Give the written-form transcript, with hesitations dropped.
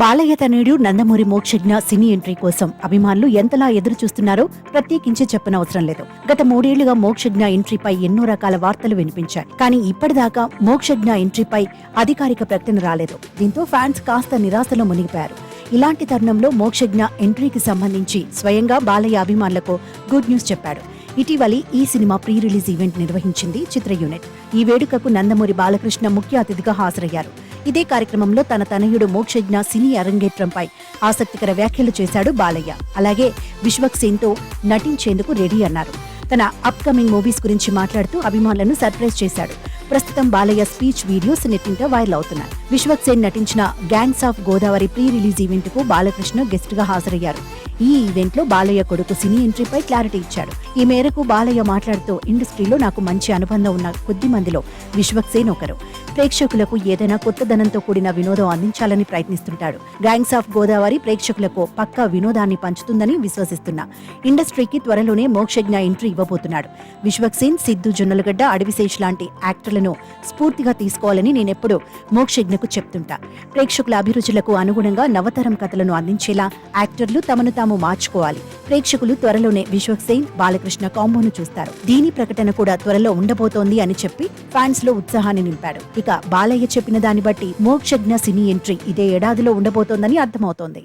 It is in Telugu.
బాలయ్య తనయుడు నందమూరి మోక్షజ్ఞ సినీ ఎంట్రీ కోసం అభిమానులు ఎంతలా ఎదురు చూస్తున్నారో ప్రత్యేకించి చెప్పనవసరం లేదు. గత 3 ఏళ్లుగా మోక్షజ్ఞ ఎంట్రీపై ఎన్నో రకాల వార్తలు వినిపించాయి. కానీ ఇప్పటిదాకా మోక్షజ్ఞ ఎంట్రీపై అధికారిక ప్రకటన రాలేదు. దీంతో ఫ్యాన్స్ కాస్త నిరాశలో మునిగిపోయారు. ఇలాంటి తరుణంలో మోక్షజ్ఞ ఎంట్రీకి సంబంధించి స్వయంగా బాలయ్య అభిమానులకు గుడ్ న్యూస్ చెప్పాడు. ఇటీవలి ఈ సినిమా ప్రీ రిలీజ్ ఈవెంట్ నిర్వహించింది చిత్ర యూనిట్. ఈ వేడుకకు నందమూరి బాలకృష్ణ ముఖ్య అతిథిగా హాజరయ్యారు. ఇదే కార్యక్రమంలో తన తనయుడు మోక్షజ్ఞ సినీ అరంగేట్రంపై ఆసక్తికర వ్యాఖ్యలు చేశాడు బాలయ్య. అలాగే విశ్వక్సేన్ తో నటించేందుకు రెడీ అన్నారు. తన అప్కమింగ్ మూవీస్ గురించి మాట్లాడుతూ అభిమానులను సర్ప్రైజ్ చేశాడు. ప్రస్తుతం బాలయ్య స్పీచ్ వీడియోస్ నెట్టింట వైరల్ అవుతున్నాయి. విశ్వక్సేన్ నటించిన gangs of Godavari pre release event కు బాలకృష్ణ గెస్ట్ గా హాజరయ్యారు. ఈ ఈవెంట్ లో బాలయ్య కొడుకు సినీ ఎంట్రీపై క్లారిటీ ఇచ్చాడు. ఈ మేరకు బాలయ్య మాట్లాడుతూ ఇండస్ట్రీలో నాకు మంచి అనుబంధం ఉన్న కొద్ది మందిలో విశ్వక్సేన్ ఒకరు. ప్రేక్షకులకు ఏదైనా కొత్తదనంతో కూడిన వినోదం అందించాలని ప్రయత్నిస్తుంటాడు. గ్యాంగ్స్ ఆఫ్ గోదావరి ప్రేక్షకులకు పక్కా వినోదాన్ని పంచుతుందని విశ్వసిస్తున్నా. ఇండస్ట్రీకి త్వరలోనే మోక్షజ్ఞ ఎంట్రీ ఇవ్వబోతున్నాడు. విశ్వక్సేన్, సిద్ధు జొన్నలగడ్డ, అడవిశేష్ లాంటి యాక్టర్లను స్ఫూర్తిగా తీసుకోవాలని నేనెప్పుడు మోక్షజ్ఞకు చెప్తుంటా. ప్రేక్షకుల అభిరుచులకు అనుగుణంగా నవతరం కథలను అందించేలా యాక్టర్లు తమను తాము మార్చుకోవాలి. ప్రేక్షకులు త్వరలోనే విశ్వక్సేన్, బాలకృష్ణ కాంబోను చూస్తారు. దీని ప్రకటన కూడా త్వరలో ఉండబోతోంది అని చెప్పి ఫ్యాన్స్ లో ఉత్సాహాన్ని నింపాడు. ఇక బాలయ్య చెప్పిన దాన్ని బట్టి మోక్షజ్ఞ సినీ ఎంట్రీ ఇదే ఏడాదిలో ఉండబోతోందని అర్థమవుతోంది.